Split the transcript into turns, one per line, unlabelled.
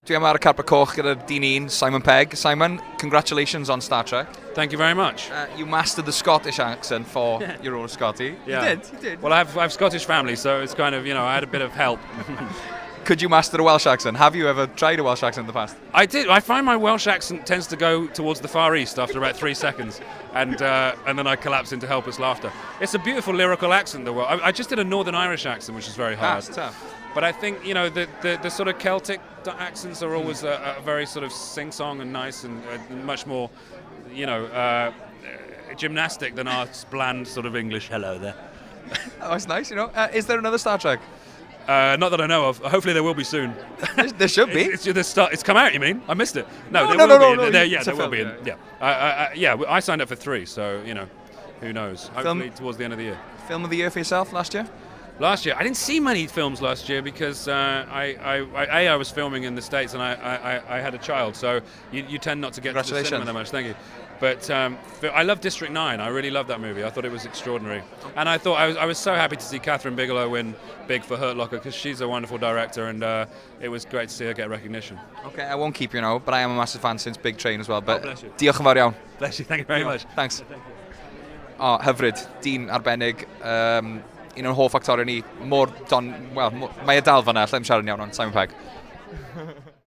Dwi am ar y carpet coch gyda dyn un, Simon Pegg. Simon, congratulations on Star Trek.
Thank you very much.
You mastered the Scottish accent for your own Scotty.
Yeah.
You did.
Well, I have Scottish family, so it's kind of, I had a bit of help.
Could you master a Welsh accent? Have you ever tried a Welsh accent in the past?
I did. I find my Welsh accent tends to go towards the Far East after about 3 seconds, and then I collapse into helpless laughter. It's a beautiful lyrical accent. I just did a Northern Irish accent, which is very hard.
That's tough.
But I think, the sort of Celtic accents are always a very sort of sing-song and nice and much more, gymnastic than our bland sort of English hello there.
Oh, it's nice, Is there another Star Trek?
Not that I know of. Hopefully there will be soon.
There should be.
It's come out, you mean? I missed it.
No.
There will be. Yeah, I signed up for 3, so, who knows? Hopefully towards the end of the year.
Film of the year for yourself last year?
Last year, I didn't see many films last year because I was filming in the States and I had a child, so you tend not to get to the cinema that much. Thank you. But I love District 9. I really loved that movie. I thought it was extraordinary, and I thought I was so happy to see Catherine Bigelow win big for Hurt Locker because she's a wonderful director, and it was great to see her get recognition.
Okay, I won't keep you now, but I am a massive fan since Big Train as well. But
bless you.
Diolch yn fawr iawn.
Bless you. Thank you very much.
Thanks. Hyfryd, dyn arbennig. Un o'n hoff actorion ni, mae e dal fan'na, lle am siarad yn iawn o'n Simon Pegg.